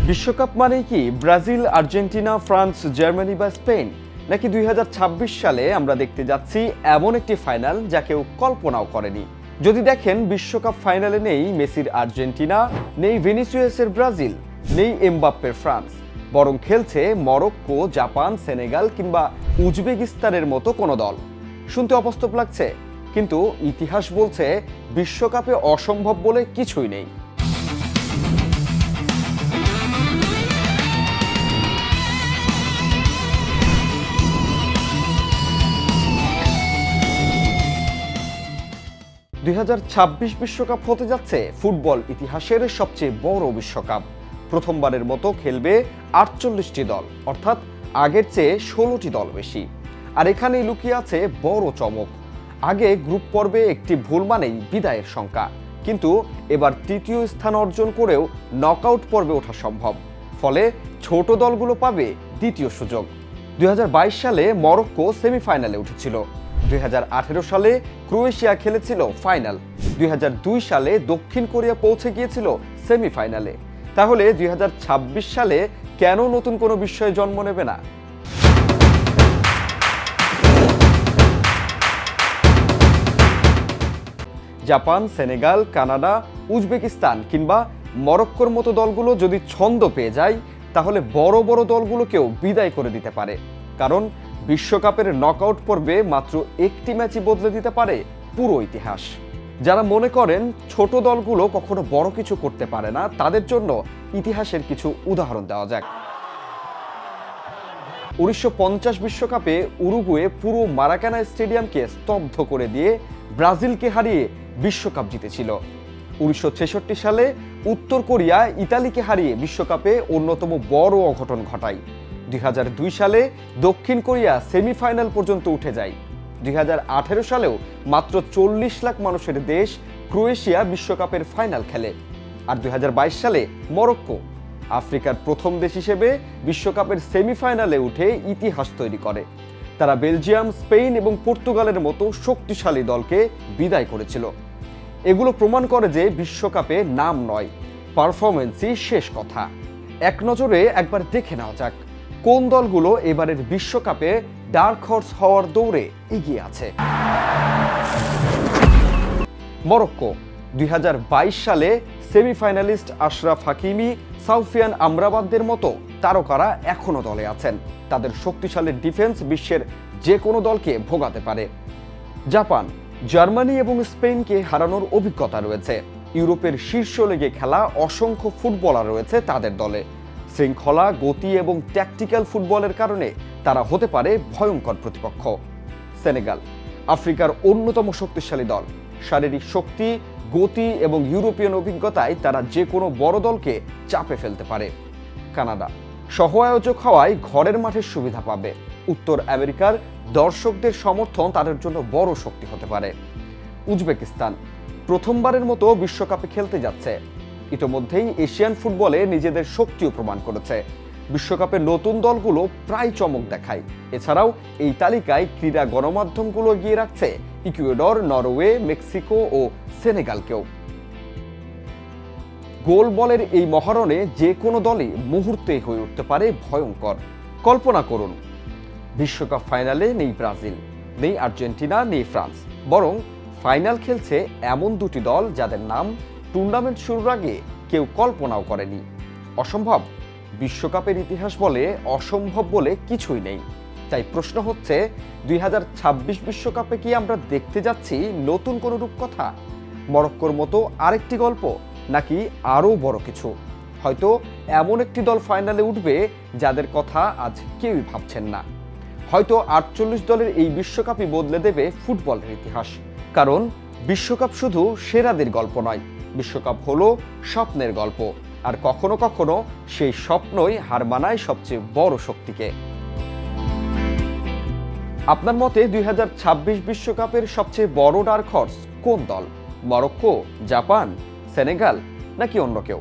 বিশ্বকাপ মানেই কি ব্রাজিল, আর্জেন্টিনা, ফ্রান্স, জার্মানি বা স্পেন? নাকি ২০২৬ সালে আমরা দেখতে যাচ্ছি এমন একটি ফাইনাল যা কেউ কল্পনাও করেনি? যদি দেখেন, বিশ্বকাপ ফাইনালে নেই মেসির আর্জেন্টিনা, নেই ভিনিসিয়াসের ব্রাজিল, নেই এমবাপ্পের ফ্রান্স, বরং খেলছে মরক্কো, জাপান, সেনেগাল কিংবা উজবেকিস্তানের মতো কোনো দল। শুনতে অবাস্তব লাগছে, কিন্তু ইতিহাস বলছে বিশ্বকাপে অসম্ভব বলে কিছুই নেই। বিশ্বকাপ হতে যাচ্ছে ফুটবল ইতিহাসের সবচেয়ে বড় বিশ্বকাপ। প্রথমবারের মতো খেলবে ৪৮টি দল, অর্থাৎ আগের চেয়ে ১৬টি দল বেশি। আর এখানেই লুকিয়ে আছে বড় চমক। আগে গ্রুপ পর্বে একটি ভুল মানেই বিদায়ের শঙ্কা, কিন্তু এবার তৃতীয় স্থান অর্জন করেও নকআউট পর্বে ওঠা সম্ভব। ফলে ছোট দলগুলো পাবে দ্বিতীয় সুযোগ। ২০২২ সালে মরক্কো সেমিফাইনালে উঠেছিল, ২০১৮ সালে ক্রোয়েশিয়া খেলেছিল ফাইনাল, ২০০২ সালে দক্ষিণ কোরিয়া পৌঁছে গিয়েছিল সেমিফাইনালে। তাহলে ২০২৬ সালে কেন নতুন কোনো বিস্ময়ে জন্ম নেবে না? জাপান, সেনেগাল, কানাডা, উজবেকিস্তান কিংবা মরক্কোর মতো দলগুলো যদি ছন্দ পেয়ে যায়, তাহলে বড় বড় দলগুলোকেও বিদায় করে দিতে পারে। কারণ বিশ্বকাপের নকআউট পর্বে মাত্র একটি ম্যাচই বদলে দিতে পারে পুরো ইতিহাস। যারা মনে করেন ছোট দলগুলো কখনো বড় কিছু করতে পারে না, তাদের জন্য ইতিহাসের কিছু উদাহরণ দেওয়া যাক। ১৯৫০ বিশ্বকাপে উরুগুয়ে পুরো মারাকানা স্টেডিয়ামকে স্তব্ধ করে দিয়ে ব্রাজিলকে হারিয়ে বিশ্বকাপ জিতেছিল। ১৯৬৬ সালে উত্তর কোরিয়া ইতালিকে হারিয়ে বিশ্বকাপে অন্যতম বড় অঘটন ঘটায়। ২০০২ সালে দক্ষিণ কোরিয়া সেমিফাইনাল পর্যন্ত উঠে যায়। ২০১৮ সালেও মাত্র ৪০ লাখ মানুষের দেশ ক্রোয়েশিয়া বিশ্বকাপের ফাইনাল খেলে। আর ২০২২ সালে মরক্কো আফ্রিকার প্রথম দেশ হিসেবে বিশ্বকাপের সেমিফাইনালে উঠে ইতিহাস তৈরি করে। তারা বেলজিয়াম, স্পেন এবং পর্তুগালের মতো শক্তিশালী দলকে বিদায় করেছিল। এগুলো প্রমাণ করে যে বিশ্বকাপে নাম নয়, পারফরমেন্সই শেষ কথা। এক নজরে একবার দেখে নেওয়া যাক কোন দলগুলো এবারের বিশ্বকাপে ডার্ক হর্স হওয়ার দৌড়ে এগিয়ে আছে। মরক্কো ২০২২ সালে সেমিফাইনালিস্ট আশরাফ হাকিমি, সাউফিয়ান আমরাবাদদের মতো তারকারা এখনো দলে আছেন। তাদের শক্তিশালী ডিফেন্স বিশ্বের যে কোনো দলকে ভোগাতে পারে। জাপান, জার্মানি এবং স্পেনকে হারানোর অভিজ্ঞতা রয়েছে। ইউরোপের শীর্ষ লিগে খেলা অসংখ্য ফুটবলার রয়েছে তাদের দলে। শৃঙ্খলা, গতি এবং ট্যাকটিক্যাল ফুটবলের কারণে তারা হতে পারে ভয়ঙ্কর প্রতিপক্ষ। সেনেগাল আফ্রিকার অন্যতম শক্তিশালী দল। শারীরিক শক্তি, গতি এবং ইউরোপিয়ান অভিজ্ঞতায় তারা যে কোনো বড় দলকে চাপে ফেলতে পারে। কানাডা সহ আয়োজক হওয়ায় ঘরের মাঠের সুবিধা পাবে। উত্তর আমেরিকার দর্শকদের সমর্থন তাদের জন্য বড় শক্তি হতে পারে। উজবেকিস্তান প্রথমবারের মতো বিশ্বকাপে খেলতে যাচ্ছে। ইতোমধ্যেই এশিয়ান ফুটবলে নিজেদের শক্তিও প্রমাণ করেছে। বিশ্বকাপের নতুন দলগুলো প্রায় চমক দেখায়। এছাড়াও এই তালিকায় ক্রীড়া গণমাধ্যমগুলো এগিয়ে রাখছে ইকুয়েডর, নরওয়ে, মেক্সিকো ও সেনেগালকেও। গোল বলের এই মহারণে যে কোনো দলই মুহূর্তেই হয়ে উঠতে পারে ভয়ঙ্কর। কল্পনা করুন, বিশ্বকাপ ফাইনালে নেই ব্রাজিল, নেই আর্জেন্টিনা, নেই ফ্রান্স, বরং ফাইনাল খেলছে এমন দুটি দল যাদের নাম টুর্নামেন্ট শুরুর আগে কেউ কল্পনাও করেনি। অসম্ভব? বিশ্বকাপের ইতিহাস বলে অসম্ভব বলে কিছুই নেই। তাই প্রশ্ন হচ্ছে, ২০২৬ বিশ্বকাপে কি আমরা দেখতে যাচ্ছি নতুন কোনো রূপকথা, মরক্কোর মতো আরেকটি গল্প, নাকি আরও বড় কিছু? হয়তো এমন একটি দল ফাইনালে উঠবে যাদের কথা আজ কেউই ভাবছেন না। হয়তো ৪৮ দলের এই বিশ্বকাপই বদলে দেবে ফুটবলের ইতিহাস। কারণ বিশ্বকাপ শুধু সেরাদের গল্প নয়, বিশ্বকাপ হলো স্বপ্নের গল্প। আর কখনো কখনো সেই স্বপ্নই হার মানায় সবচেয়ে বড় শক্তিকে। আপনার মতে ২০২৬ বিশ্বকাপের সবচেয়ে বড় ডার্ক হর্স কোন দল? মরক্কো, জাপান, সেনেগাল নাকি অন্য কেউ?